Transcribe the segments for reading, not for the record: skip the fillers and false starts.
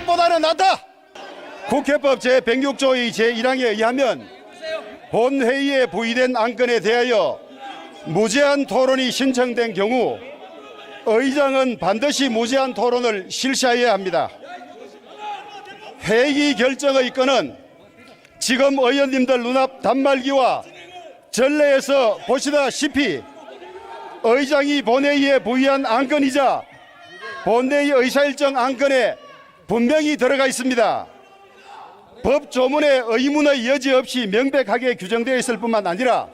것보다는 낫다. 국회법 제106조의 제1항에 의하면 본회의에 부의된 안건에 대하여 무제한 토론이 신청된 경우 의장은 반드시 무제한 토론을 실시하여야 합니다. 회의 결정의 건은 지금 의원님들 눈앞 단말기와 전례에서 보시다시피 의장이 본회의에 부의한 안건이자 본회의 의사일정 안건에 분명히 들어가 있습니다. 법 조문에 의문의 여지 없이 명백하게 규정되어 있을 뿐만 아니라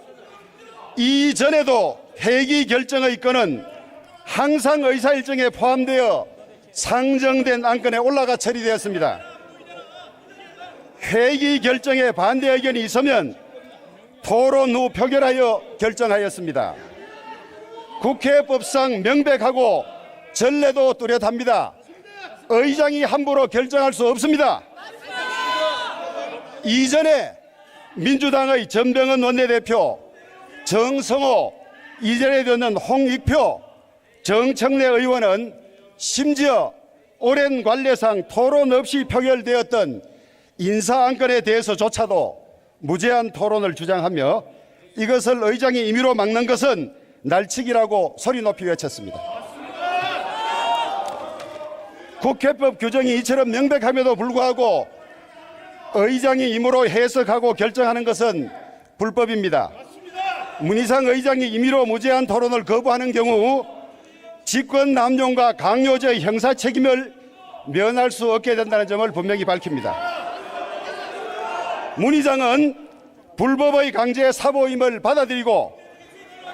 이전에도 회기 결정의 건은 항상 의사일정에 포함되어 상정된 안건에 올라가 처리되었습니다. 회기 결정에 반대 의견이 있으면 토론 후 표결하여 결정하였습니다. 국회법상 명백하고 전례도 뚜렷합니다. 의장이 함부로 결정할 수 없습니다. 이전에 민주당의 전병헌 원내대표, 정성호, 이전에 듣는 홍익표, 정청래 의원은 심지어 오랜 관례상 토론 없이 표결되었던 인사안건에 대해서조차도 무제한 토론을 주장하며 이것을 의장이 임의로 막는 것은 날치기라고 소리 높이 외쳤습니다. 국회법 규정이 이처럼 명백함에도 불구하고 의장이 임의로 해석하고 결정하는 것은 불법입니다. 문희상 의장이 임의로 무제한 토론을 거부하는 경우 직권남용과 강요죄의 형사 책임을 면할 수 없게 된다는 점을 분명히 밝힙니다. 문 의장은 불법의 강제 사보임을 받아들이고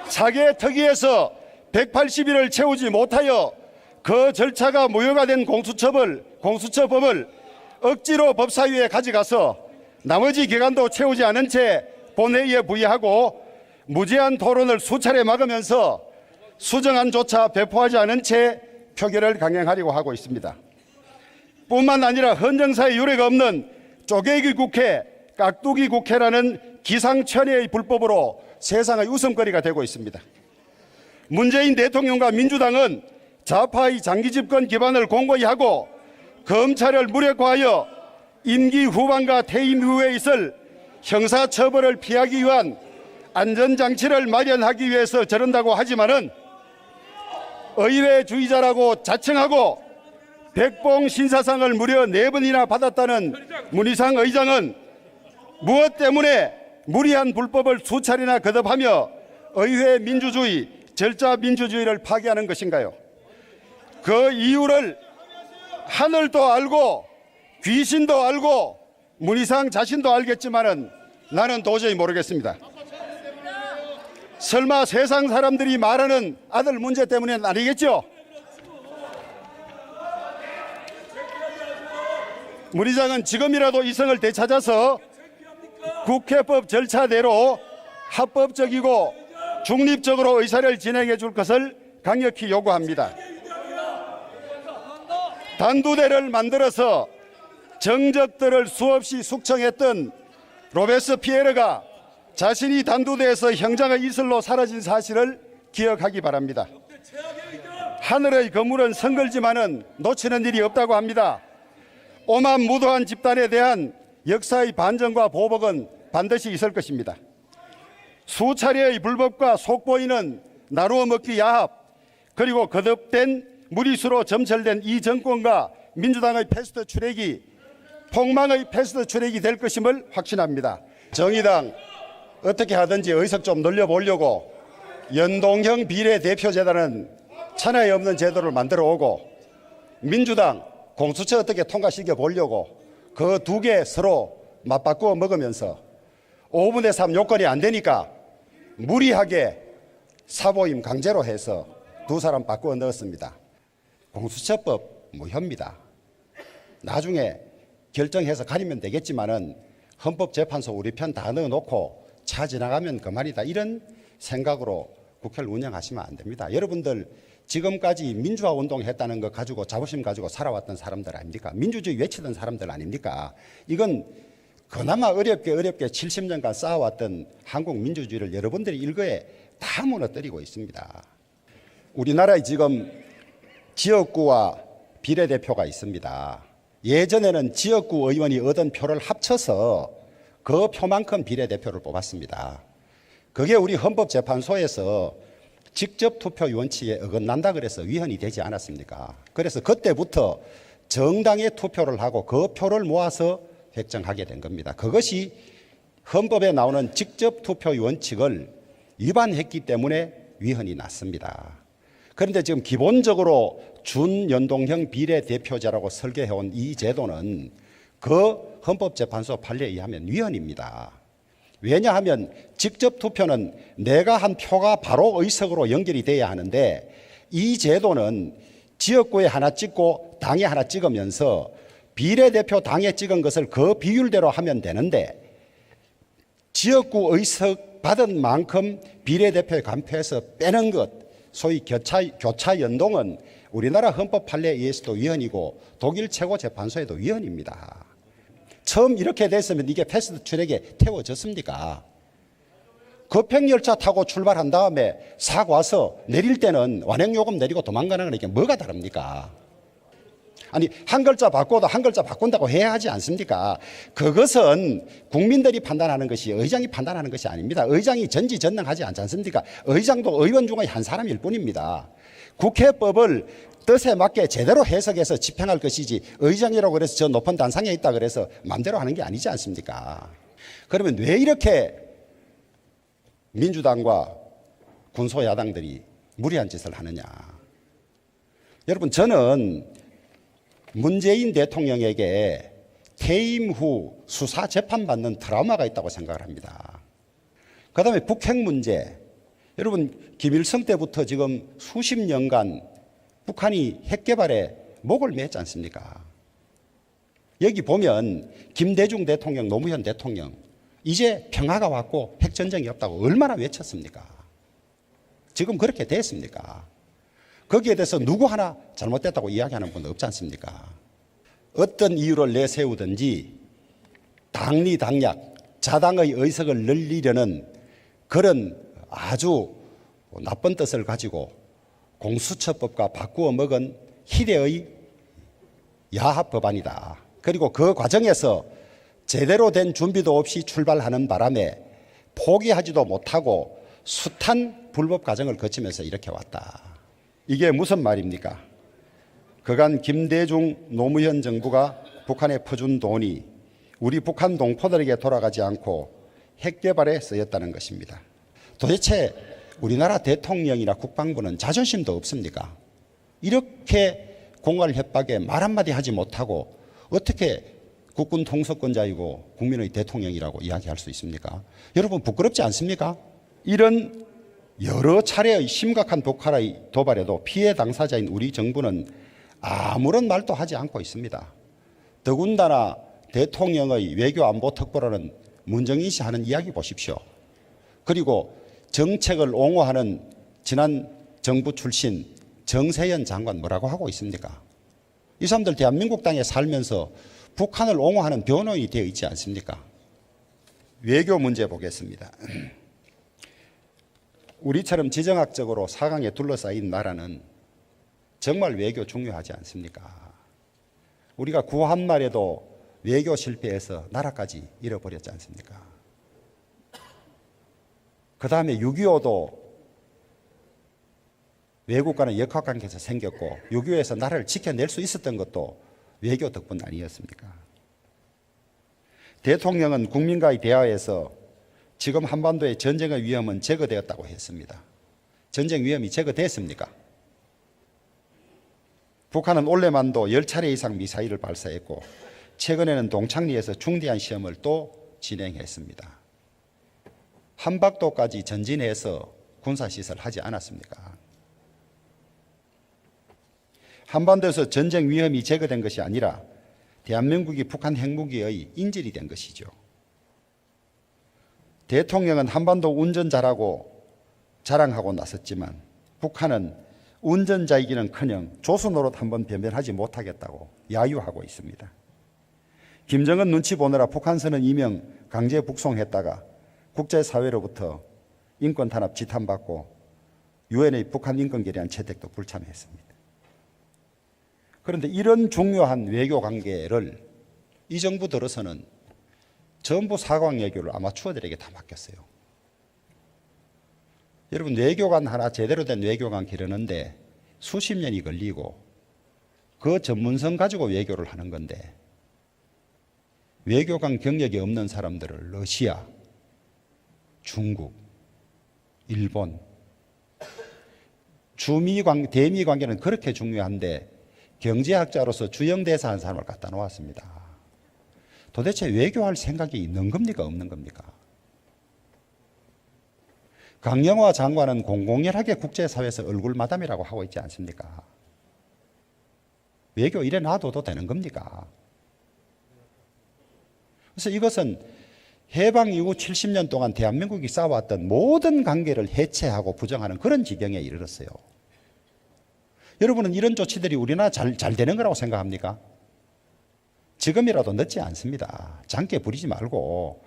사개특위에서 180일을 채우지 못하여 그 절차가 무효가 된 공수처법을 억지로 법사위에 가져가서 나머지 기간도 채우지 않은 채 본회의에 부의하고 무제한 토론을 수차례 막으면서 수정안조차 배포하지 않은 채 표결을 강행하려고 하고 있습니다. 뿐만 아니라 헌정사에 유례가 없는 쪼개기 국회, 깍두기 국회라는 기상천외의 불법으로 세상의 웃음거리가 되고 있습니다. 문재인 대통령과 민주당은 좌파의 장기집권 기반을 공고히 하고 검찰을 무력화하여 임기 후반과 퇴임 후에 있을 형사처벌을 피하기 위한 안전장치를 마련하기 위해서 저런다고 하지만은 의회주의자라고 자칭하고 백봉 신사상을 무려 4번이나 받았다는 문희상 의장은 무엇 때문에 무리한 불법을 수차례나 거듭하며 의회 민주주의, 절차 민주주의를 파괴하는 것인가요? 그 이유를 하늘도 알고 귀신도 알고 문희상 자신도 알겠지만은 나는 도저히 모르겠습니다. 설마 세상 사람들이 말하는 아들 문제 때문에는 아니겠죠? 문 의장은 지금이라도 이성을 되찾아서 국회법 절차대로 합법적이고 중립적으로 의사를 진행해 줄 것을 강력히 요구합니다. 단두대를 만들어서 정적들을 수없이 숙청했던 로베스피에르가 자신이 단두대에서 형장의 이슬로 사라진 사실을 기억하기 바랍니다. 하늘의 거물은 성글지만은 놓치는 일이 없다고 합니다. 오만무도한 집단에 대한 역사의 반전과 보복은 반드시 있을 것입니다. 수차례의 불법과 속보이는 나누어 먹기 야합, 그리고 거듭된 무리수로 점철된 이 정권과 민주당의 패스트 트랙이 폭망의 패스트 트랙이 될 것임을 확신합니다. 정의당 어떻게 하든지 의석 좀 늘려보려고 연동형 비례대표제라는 천하에 없는 제도를 만들어 오고, 민주당 공수처 어떻게 통과시켜 보려고 그 두 개 서로 맞바꾸어 먹으면서 5분의 3 요건이 안 되니까 무리하게 사보임 강제로 해서 두 사람 바꾸어 넣었습니다. 공수처법 무효입니다. 나중에 결정해서 가리면 되겠지만은 헌법재판소 우리 편 다 넣어놓고 차 지나가면 그만이다, 이런 생각으로 국회를 운영하시면 안 됩니다. 여러분들 지금까지 민주화 운동했다는 거 가지고 자부심 가지고 살아왔던 사람들 아닙니까? 민주주의 외치던 사람들 아닙니까? 이건 그나마 어렵게 70년간 쌓아왔던 한국 민주주의를 여러분들이 일거에 다 무너뜨리고 있습니다. 우리나라에 지금 지역구와 비례대표가 있습니다. 예전에는 지역구 의원이 얻은 표를 합쳐서 그 표만큼 비례대표를 뽑았습니다. 그게 우리 헌법재판소에서 직접 투표 원칙에 어긋난다 그래서 위헌이 되지 않았습니까? 그래서 그때부터 정당의 투표를 하고 그 표를 모아서 획정하게 된 겁니다. 그것이 헌법에 나오는 직접 투표 원칙을 위반했기 때문에 위헌이 났습니다. 그런데 지금 기본적으로 준연동형 비례대표제라고 설계해온 이 제도는 그 헌법재판소 판례에 의하면 위헌입니다. 왜냐하면 직접 투표는 내가 한 표가 바로 의석으로 연결이 돼야 하는데 이 제도는 지역구에 하나 찍고 당에 하나 찍으면서 비례대표 당에 찍은 것을 그 비율대로 하면 되는데 지역구 의석 받은 만큼 비례대표에 간표해서 빼는 것, 소위 교차 연동은 우리나라 헌법 판례에 의해서도 위헌이고 독일 최고재판소에도 위헌입니다. 처음 이렇게 됐으면 이게 패스트 트랙에 태워졌습니까? 급행열차 타고 출발한 다음에 싹 와서 내릴 때는 완행요금 내리고 도망가는 거니까 뭐가 다릅니까? 아니 한 글자 바꿔도 한 글자 바꾼다고 해야 하지 않습니까? 그것은 국민들이 판단하는 것이 의장이 판단하는 것이 아닙니다. 의장이 전지전능하지 않지 않습니까? 의장도 의원 중에 한 사람일 뿐입니다. 국회법을 뜻에 맞게 제대로 해석해서 집행할 것이지 의장이라고 그래서 저 높은 단상에 있다 그래서 마음대로 하는 게 아니지 않습니까? 그러면 왜 이렇게 민주당과 군소야당들이 무리한 짓을 하느냐? 여러분 저는 문재인 대통령에게 퇴임 후 수사 재판받는 트라우마가 있다고 생각을 합니다. 그 다음에 북핵 문제. 여러분 김일성 때부터 지금 수십 년간 북한이 핵 개발에 목을 맸지 않습니까? 여기 보면 김대중 대통령, 노무현 대통령 이제 평화가 왔고 핵전쟁이 없다고 얼마나 외쳤습니까? 지금 그렇게 됐습니까? 거기에 대해서 누구 하나 잘못됐다고 이야기하는 분 없지 않습니까? 어떤 이유를 내세우든지 당리당략, 자당의 의석을 늘리려는 그런 아주 나쁜 뜻을 가지고 공수처법과 바꾸어 먹은 희대의 야합 법안이다. 그리고 그 과정에서 제대로 된 준비도 없이 출발하는 바람에 포기하지도 못하고 숱한 불법 과정을 거치면서 이렇게 왔다. 이게 무슨 말입니까? 그간 김대중 노무현 정부가 북한에 퍼준 돈이 우리 북한 동포들에게 돌아가지 않고 핵 개발에 쓰였다는 것입니다. 도대체 우리나라 대통령이나 국방부는 자존심도 없습니까? 이렇게 공갈 협박에 말 한마디 하지 못하고 어떻게 국군 통수권자이고 국민의 대통령이라고 이야기할 수 있습니까? 여러분 부끄럽지 않습니까? 이런 여러 차례의 심각한 북한의 도발에도 피해 당사자인 우리 정부는 아무런 말도 하지 않고 있습니다. 더군다나 대통령의 외교안보특보라는 문정인 씨 하는 이야기 보십시오. 그리고 정책을 옹호하는 지난 정부 출신 정세현 장관 뭐라고 하고 있습니까? 이 사람들 대한민국 땅에 살면서 북한을 옹호하는 변호인이 되어 있지 않습니까? 외교 문제 보겠습니다. 우리처럼 지정학적으로 사강에 둘러싸인 나라는 정말 외교 중요하지 않습니까? 우리가 구한말에도 외교 실패해서 나라까지 잃어버렸지 않습니까? 그 다음에 6.25도 외국과는 역학관계에서 생겼고 6.25에서 나라를 지켜낼 수 있었던 것도 외교 덕분 아니었습니까? 대통령은 국민과의 대화에서 지금 한반도의 전쟁의 위험은 제거되었다고 했습니다. 전쟁 위험이 제거됐습니까? 북한은 올해만도 10차례 이상 미사일을 발사했고 최근에는 동창리에서 중대한 시험을 또 진행했습니다. 한박도까지 전진해서 군사시설을 하지 않았습니까? 한반도에서 전쟁 위험이 제거된 것이 아니라 대한민국이 북한 핵무기의 인질이 된 것이죠. 대통령은 한반도 운전 잘하고 자랑하고 나섰지만 북한은 운전자이기는커녕 조수 노릇 한번 변변하지 못하겠다고 야유하고 있습니다. 김정은 눈치 보느라 북한선은 이명 강제 북송했다가 국제사회로부터 인권 탄압 지탄받고 유엔의 북한 인권결의안 채택도 불참했습니다. 그런데 이런 중요한 외교 관계를 이 정부 들어서는 전부 사관 외교를 아마추어들에게 다 맡겼어요. 여러분, 외교관 하나 제대로 된 외교관 기르는데 수십 년이 걸리고 그 전문성 가지고 외교를 하는 건데, 외교관 경력이 없는 사람들을 러시아, 중국, 일본, 대미 관계는 그렇게 중요한데 경제학자로서 주영대사 한 사람을 갖다 놓았습니다. 도대체 외교할 생각이 있는 겁니까, 없는 겁니까? 강영화 장관은 공공연하게 국제사회에서 얼굴 마담이라고 하고 있지 않습니까? 외교 이래 놔둬도 되는 겁니까? 그래서 이것은 해방 이후 70년 동안 대한민국이 쌓아왔던 모든 관계를 해체하고 부정하는 그런 지경에 이르렀어요. 여러분은 이런 조치들이 우리나라 잘 되는 거라고 생각합니까? 지금이라도 늦지 않습니다. 장깨 부리지 말고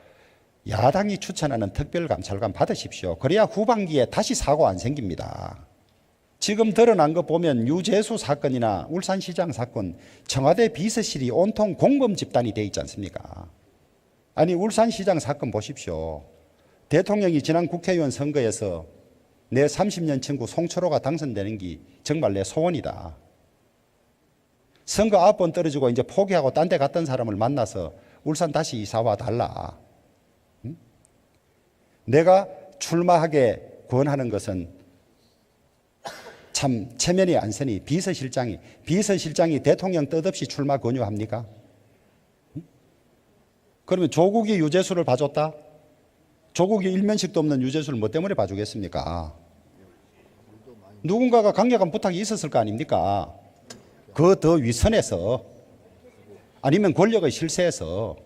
야당이 추천하는 특별감찰관 받으십시오. 그래야 후반기에 다시 사고 안 생깁니다. 지금 드러난 거 보면 유재수 사건이나 울산시장 사건, 청와대 비서실이 온통 공범 집단이 돼 있지 않습니까? 아니, 울산시장 사건 보십시오. 대통령이 지난 국회의원 선거에서 내 30년 친구 송철호가 당선되는 게 정말 내 소원이다. 선거 9번 떨어지고 이제 포기하고 딴 데 갔던 사람을 만나서 울산 다시 이사와 달라. 응? 내가 출마하게 권하는 것은 참 체면이 안 서니 비서실장이 대통령 뜻없이 출마 권유합니까? 응? 그러면 조국이 유재수를 봐줬다? 조국이 일면식도 없는 유재수를 뭐 때문에 봐주겠습니까? 누군가가 강력한 부탁이 있었을 거 아닙니까? 그 더 위선에서, 아니면 권력의 실세에서.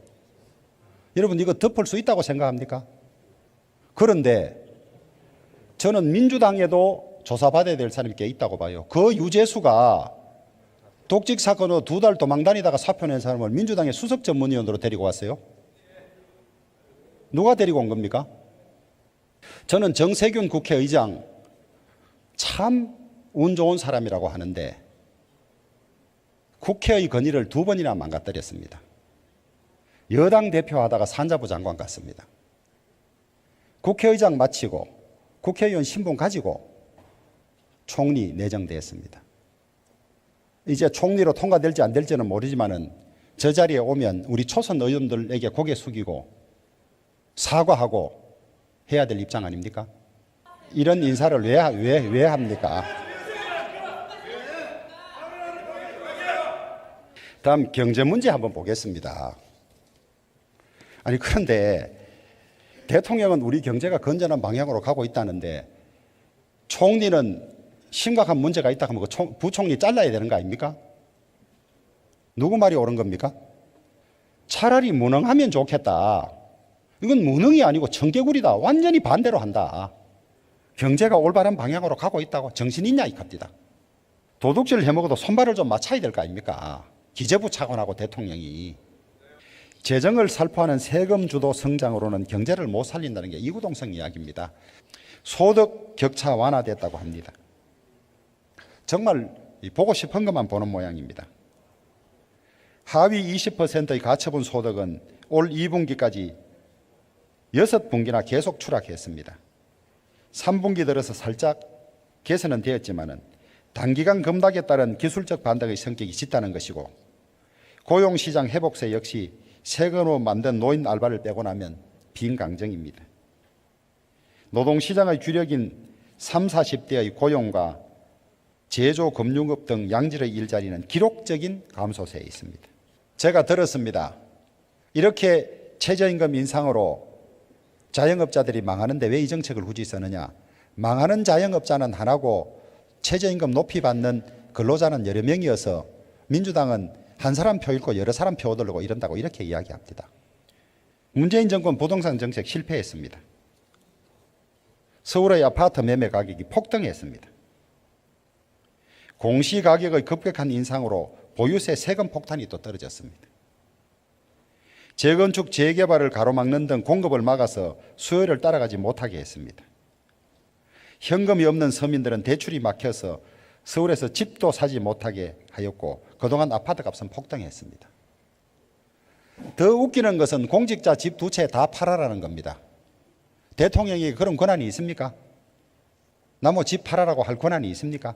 여러분, 이거 덮을 수 있다고 생각합니까? 그런데 저는 민주당에도 조사받아야 될 사람이 꽤 있다고 봐요. 그 유재수가 독직 사건으로 2달 도망 다니다가 사표 낸 사람을 민주당의 수석 전문위원으로 데리고 왔어요. 누가 데리고 온 겁니까? 저는 정세균 국회의장 참 운 좋은 사람이라고 하는데 국회의 건의를 2번이나 망가뜨렸습니다. 여당 대표하다가 산자부 장관 갔습니다. 국회의장 마치고 국회의원 신분 가지고 총리 내정됐습니다. 이제 총리로 통과될지 안 될지는 모르지만은 저 자리에 오면 우리 초선 의원들에게 고개 숙이고 사과하고 해야 될 입장 아닙니까? 이런 인사를 왜 합니까? 다음 경제 문제 한번 보겠습니다. 아니, 그런데 대통령은 우리 경제가 건전한 방향으로 가고 있다는데 총리는 심각한 문제가 있다 하면 그 부총리 잘라야 되는 거 아닙니까? 누구 말이 옳은 겁니까? 차라리 무능하면 좋겠다. 이건 무능이 아니고 청개구리다. 완전히 반대로 한다. 경제가 올바른 방향으로 가고 있다고 정신 있냐 이겁니다. 도둑질 해먹어도 손발을 좀 맞춰야 될 거 아닙니까? 기재부 차관하고 대통령이. 재정을 살포하는 세금 주도 성장으로는 경제를 못 살린다는 게 이구동성 이야기입니다. 소득 격차 완화됐다고 합니다. 정말 보고 싶은 것만 보는 모양입니다. 하위 20%의 가처분 소득은 올 2분기까지 6분기나 계속 추락했습니다. 3분기 들어서 살짝 개선은 되었지만은 단기간 급락에 따른 기술적 반등의 성격이 짙다는 것이고, 고용시장 회복세 역시 세금으로 만든 노인 알바를 빼고 나면 빈강정입니다. 노동시장의 주력인 30, 40대의 고용과 제조, 금융업 등 양질의 일자리는 기록적인 감소세에 있습니다. 제가 들었습니다. 이렇게 최저임금 인상으로 자영업자들이 망하는데 왜 이 정책을 굳이 쓰느냐. 망하는 자영업자는 하나고 최저임금 높이 받는 근로자는 여러 명이어서 민주당은 한 사람 표 읽고 여러 사람 표 얻으려고 이런다고 이렇게 이야기합니다. 문재인 정권 부동산 정책 실패했습니다. 서울의 아파트 매매 가격이 폭등했습니다. 공시가격의 급격한 인상으로 보유세 세금 폭탄이 또 떨어졌습니다. 재건축, 재개발을 가로막는 등 공급을 막아서 수요를 따라가지 못하게 했습니다. 현금이 없는 서민들은 대출이 막혀서 서울에서 집도 사지 못하게 하였고 그동안 아파트 값은 폭등했습니다. 더 웃기는 것은 공직자 집 두 채 다 팔아라는 겁니다. 대통령이 그런 권한이 있습니까? 나무 집 팔아라고 할 권한이 있습니까?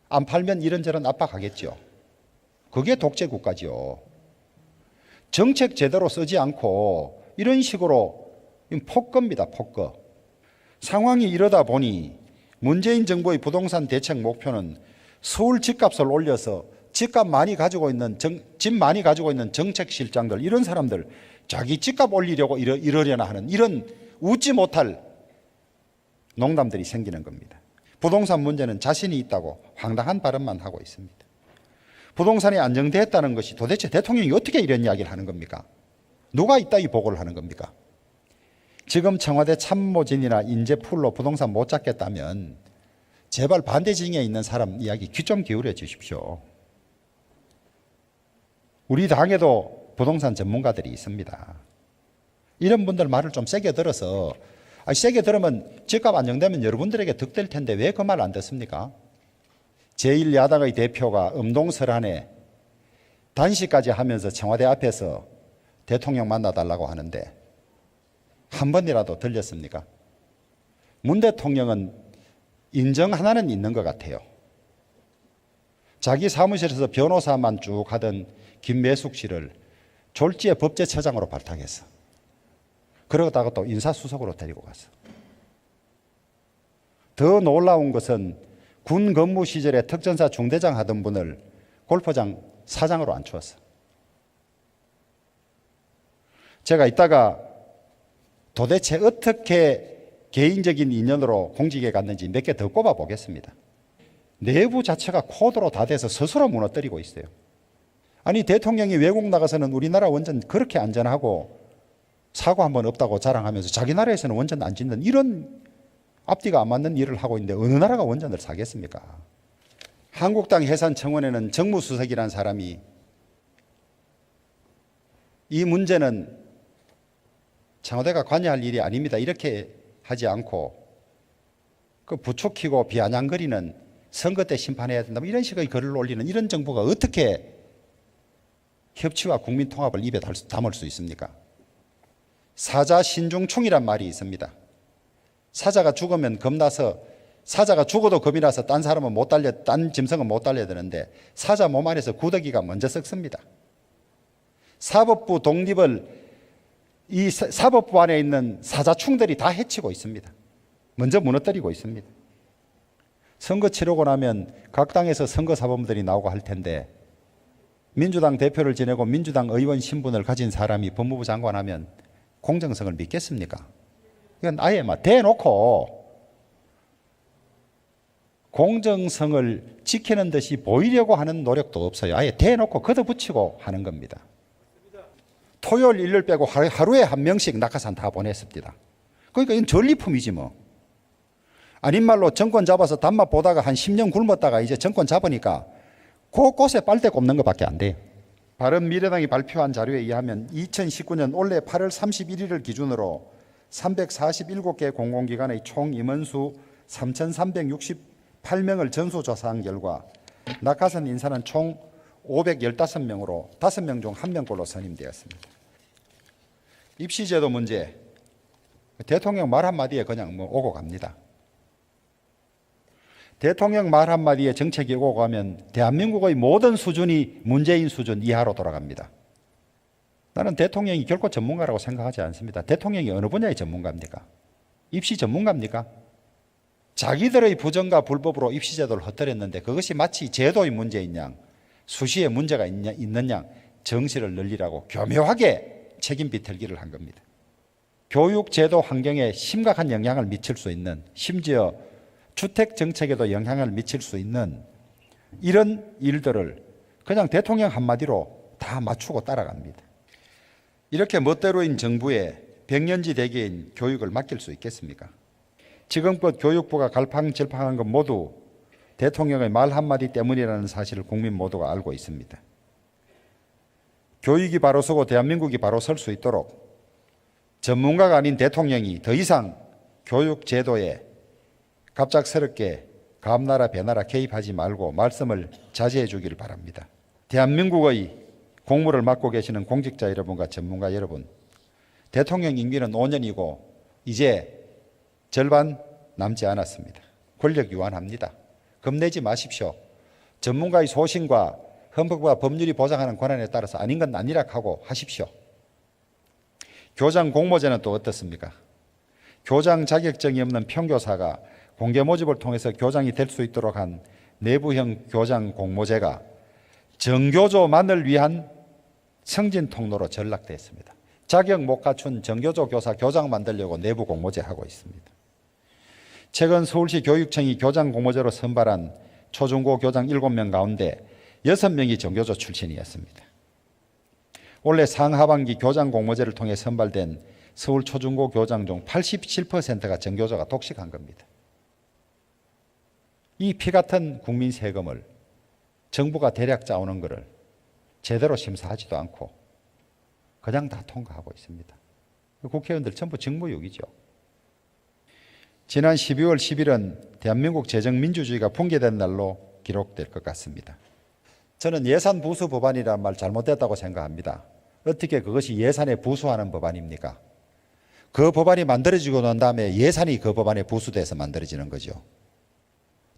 안 팔면 이런저런 압박하겠죠. 그게 독재 국가지요. 정책 제대로 쓰지 않고 이런 식으로 폭거입니다. 폭거. 상황이 이러다 보니 문재인 정부의 부동산 대책 목표는 서울 집값을 올려서 집 많이 가지고 있는 정책실장들, 이런 사람들 자기 집값 올리려고 이러려나 하는 이런 웃지 못할 농담들이 생기는 겁니다. 부동산 문제는 자신이 있다고 황당한 발언만 하고 있습니다. 부동산이 안정됐다는 것이 도대체 대통령이 어떻게 이런 이야기를 하는 겁니까? 누가 이따위 보고를 하는 겁니까? 지금 청와대 참모진이나 인재풀로 부동산 못 잡겠다면 제발 반대 진영에 있는 사람 이야기 귀 좀 기울여 주십시오. 우리 당에도 부동산 전문가들이 있습니다. 이런 분들 말을 좀 세게 들어서, 세게 들으면 집값 안정되면 여러분들에게 득될 텐데 왜 그 말 안 듣습니까? 제1야당의 대표가 음동설안에 단식까지 하면서 청와대 앞에서 대통령 만나달라고 하는데 한 번이라도 들렸습니까? 문 대통령은 인정 하나는 있는 것 같아요. 자기 사무실에서 변호사만 쭉 하던 김매숙 씨를 졸지에 법제처장으로 발탁했어. 그러다가 또 인사수석으로 데리고 갔어. 더 놀라운 것은 군 근무 시절에 특전사 중대장 하던 분을 골프장 사장으로 앉혔어. 제가 이따가 도대체 어떻게 개인적인 인연으로 공직에 갔는지 몇 개 더 꼽아 보겠습니다. 내부 자체가 코드로 다 돼서 스스로 무너뜨리고 있어요. 아니, 대통령이 외국 나가서는 우리나라 원전 그렇게 안전하고 사고 한 번 없다고 자랑하면서 자기 나라에서는 원전 안 짓는 이런 앞뒤가 안 맞는 일을 하고 있는데 어느 나라가 원전을 사겠습니까? 한국당 해산청원에는 정무수석이라는 사람이 이 문제는 청와대가 관여할 일이 아닙니다, 이렇게 하지 않고 그 부추기고 비아냥거리는 선거 때 심판해야 된다, 이런 식의 글을 올리는 이런 정부가 어떻게 협치와 국민 통합을 입에 담을 수 있습니까? 사자 신중충이란 말이 있습니다. 사자가 죽으면 겁나서, 사자가 죽어도 겁이 나서 딴 짐승은 못 달려야 되는데 사자 몸 안에서 구더기가 먼저 썩습니다. 사법부 독립을 이 사법부 안에 있는 사자충들이 다 해치고 있습니다. 먼저 무너뜨리고 있습니다. 선거 치르고 나면 각 당에서 선거사범들이 나오고 할 텐데 민주당 대표를 지내고 민주당 의원 신분을 가진 사람이 법무부 장관 하면 공정성을 믿겠습니까? 이건 아예 막 대놓고 공정성을 지키는 듯이 보이려고 하는 노력도 없어요. 아예 대놓고 걷어붙이고 하는 겁니다. 토요일, 일요일 빼고 하루에 한 명씩 낙하산 다 보냈습니다. 그러니까 이건 전리품이지 뭐. 아닌 말로 정권 잡아서 단맛 보다가 한 10년 굶었다가 이제 정권 잡으니까 곳곳에 빨대 꼽는 것밖에 안 돼요. 바른미래당이 발표한 자료에 의하면 2019년 올해 8월 31일을 기준으로 347개 공공기관의 총 임원수 3,368명을 전수조사한 결과 낙하산 인사는 총 515명으로 5명 중 1명꼴로 선임되었습니다. 입시제도 문제, 대통령 말 한마디에 그냥 오고 갑니다. 대통령 말 한마디에 정책이 오고 가면 대한민국의 모든 수준이 문재인 수준 이하로 돌아갑니다. 나는 대통령이 결코 전문가라고 생각하지 않습니다. 대통령이 어느 분야의 전문가입니까? 입시 전문가입니까? 자기들의 부정과 불법으로 입시제도를 헛들였는데 그것이 마치 제도의 문제인 양, 수시에 문제가 있는 양 정시를 늘리라고 교묘하게 책임 비틀기를 한 겁니다. 교육제도 환경에 심각한 영향을 미칠 수 있는, 심지어 주택 정책에도 영향을 미칠 수 있는 이런 일들을 그냥 대통령 한마디로 다 맞추고 따라갑니다. 이렇게 멋대로인 정부에 백년지 대계인 교육을 맡길 수 있겠습니까? 지금껏 교육부가 갈팡질팡한 것 모두 대통령의 말 한마디 때문이라는 사실을 국민 모두가 알고 있습니다. 교육이 바로 서고 대한민국이 바로 설 수 있도록 전문가가 아닌 대통령이 더 이상 교육 제도에 갑작스럽게 감나라 배나라 개입하지 말고 말씀을 자제해 주기를 바랍니다. 대한민국의 공무를 맡고 계시는 공직자 여러분과 전문가 여러분, 대통령 임기는 5년이고 이제 절반 남지 않았습니다. 권력 유한합니다. 겁내지 마십시오. 전문가의 소신과 헌법과 법률이 보장하는 권한에 따라서 아닌 건 아니라 하고 하십시오. 교장 공모제는 또 어떻습니까? 교장 자격증이 없는 평교사가 공개 모집을 통해서 교장이 될 수 있도록 한 내부형 교장 공모제가 정교조만을 위한 승진 통로로 전락됐습니다. 자격 못 갖춘 정교조 교사 교장 만들려고 내부 공모제 하고 있습니다. 최근 서울시 교육청이 교장 공모제로 선발한 초중고 교장 7명 가운데 6명이 정교조 출신이었습니다. 올해 상하반기 교장 공모제를 통해 선발된 서울 초중고 교장 중 87%가 정교조가 독식한 겁니다. 이 피 같은 국민 세금을 정부가 대략 짜오는 것을 제대로 심사하지도 않고 그냥 다 통과하고 있습니다. 국회의원들 전부 직무유기죠. 지난 12월 10일은 대한민국 재정민주주의가 붕괴된 날로 기록될 것 같습니다. 저는 예산 부수 법안이라는 말 잘못됐다고 생각합니다. 어떻게 그것이 예산에 부수하는 법안입니까? 그 법안이 만들어지고 난 다음에 예산이 그 법안에 부수돼서 만들어지는 거죠.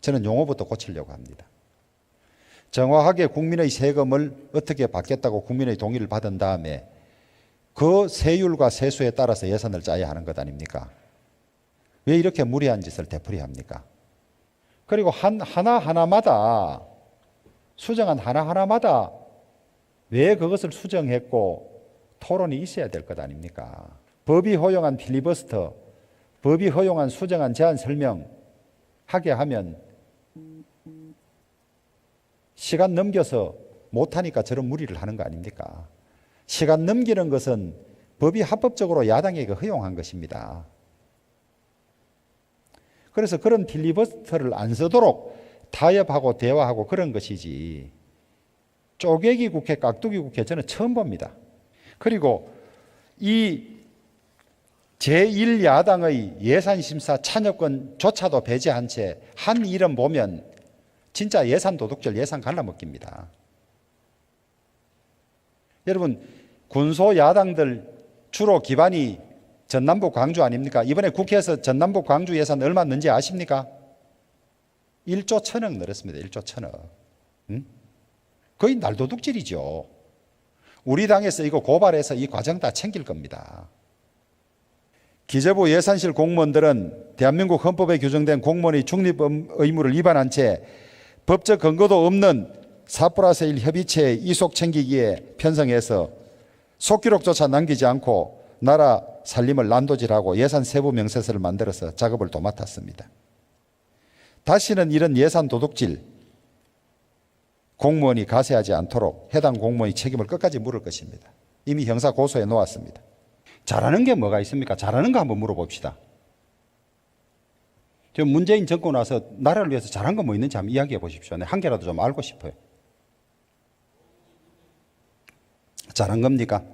저는 용어부터 고치려고 합니다. 정확하게 국민의 세금을 어떻게 받겠다고 국민의 동의를 받은 다음에 그 세율과 세수에 따라서 예산을 짜야 하는 것 아닙니까? 왜 이렇게 무리한 짓을 되풀이합니까? 그리고 하나하나마다 수정안 하나하나마다 왜 그것을 수정했고 토론이 있어야 될 것 아닙니까? 법이 허용한 필리버스터, 법이 허용한 수정안 제안 설명 하게 하면 시간 넘겨서 못하니까 저런 무리를 하는 거 아닙니까? 시간 넘기는 것은 법이 합법적으로 야당에게 허용한 것입니다. 그래서 그런 필리버스터를 안 쓰도록 타협하고 대화하고 그런 것이지 쪼개기 국회, 깍두기 국회 저는 처음 봅니다. 그리고 이 제1야당의 예산심사 참여권조차도 배제한 채 한 일은 보면 진짜 예산 도둑질, 예산 갈라먹기입니다. 여러분, 군소 야당들 주로 기반이 전남북 광주 아닙니까? 이번에 국회에서 전남북 광주 예산 얼마 넣는지 아십니까? 1조 1,000억 늘었습니다. 1조 1,000억. 거의 날도둑질이죠. 우리 당에서 이거 고발해서 이 과정 다 챙길 겁니다. 기재부 예산실 공무원들은 대한민국 헌법에 규정된 공무원의 중립 의무를 위반한 채 법적 근거도 없는 4+1 협의체에 이속 챙기기에 편성해서 속기록조차 남기지 않고 나라 살림을 난도질하고 예산 세부 명세서를 만들어서 작업을 도맡았습니다. 다시는 이런 예산 도둑질 공무원이 가세하지 않도록 해당 공무원의 책임을 끝까지 물을 것입니다. 이미 형사 고소해 놓았습니다. 잘하는 게 뭐가 있습니까? 잘하는 거 한번 물어봅시다. 저 문재인 정권 와서 나라를 위해서 잘한 거 뭐 있는지 한번 이야기해 보십시오. 한 개라도 좀 알고 싶어요. 잘한 겁니까?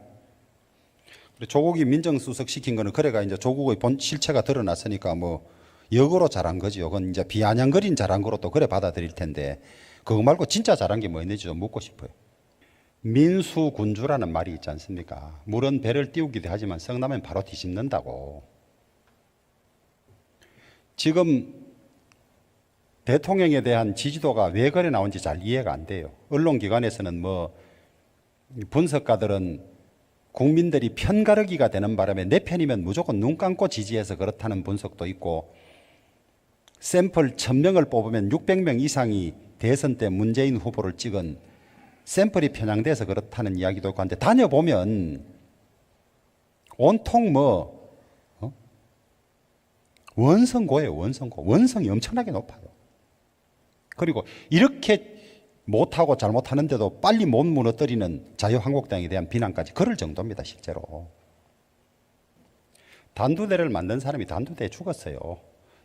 조국이 민정수석 시킨 거는 그래가 이제 조국의 본 실체가 드러났으니까 뭐 역으로 잘한 거죠. 그건 이제 비아냥거린 잘한 거로 또 그래 받아들일 텐데 그거 말고 진짜 잘한 게 뭐 있는지 좀 묻고 싶어요. 민수군주라는 말이 있지 않습니까? 물은 배를 띄우기도 하지만 썩나면 바로 뒤집는다고. 지금 대통령에 대한 지지도가 왜 그래 나온지 잘 이해가 안 돼요. 언론기관에서는 뭐 분석가들은 국민들이 편가르기가 되는 바람에 내 편이면 무조건 눈 감고 지지해서 그렇다는 분석도 있고 샘플 1,000명을 뽑으면 600명 이상이 대선 때 문재인 후보를 찍은 샘플이 편향돼서 그렇다는 이야기도 있고 한데 다녀보면 온통 원성고예요. 원성고. 원성이 엄청나게 높아요. 그리고 이렇게 못하고 잘못하는데도 빨리 못 무너뜨리는 자유한국당에 대한 비난까지 그럴 정도입니다. 실제로. 단두대를 만든 사람이 단두대에 죽었어요.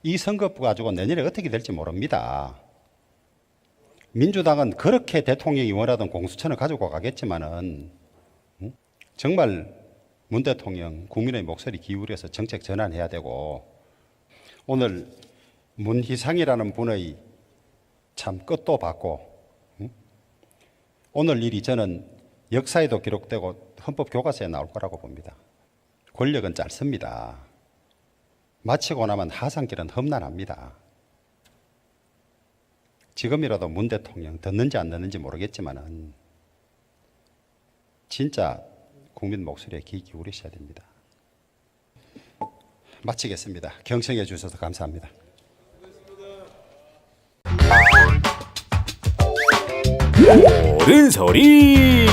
이 선거법 가지고 내년에 어떻게 될지 모릅니다. 민주당은 그렇게 대통령이 원하던 공수처를 가지고 가겠지만은 정말 문 대통령 국민의 목소리 기울여서 정책 전환해야 되고 오늘 문희상이라는 분의 참 끝도 봤고, 오늘 일이 저는 역사에도 기록되고 헌법 교과서에 나올 거라고 봅니다. 권력은 짧습니다. 마치고 나면 하산길은 험난합니다. 지금이라도 문 대통령 듣는지 안 듣는지 모르겠지만은 진짜 국민 목소리에 귀 기울이셔야 됩니다. 마치겠습니다. 경청해 주셔서 감사합니다. 옳은 소리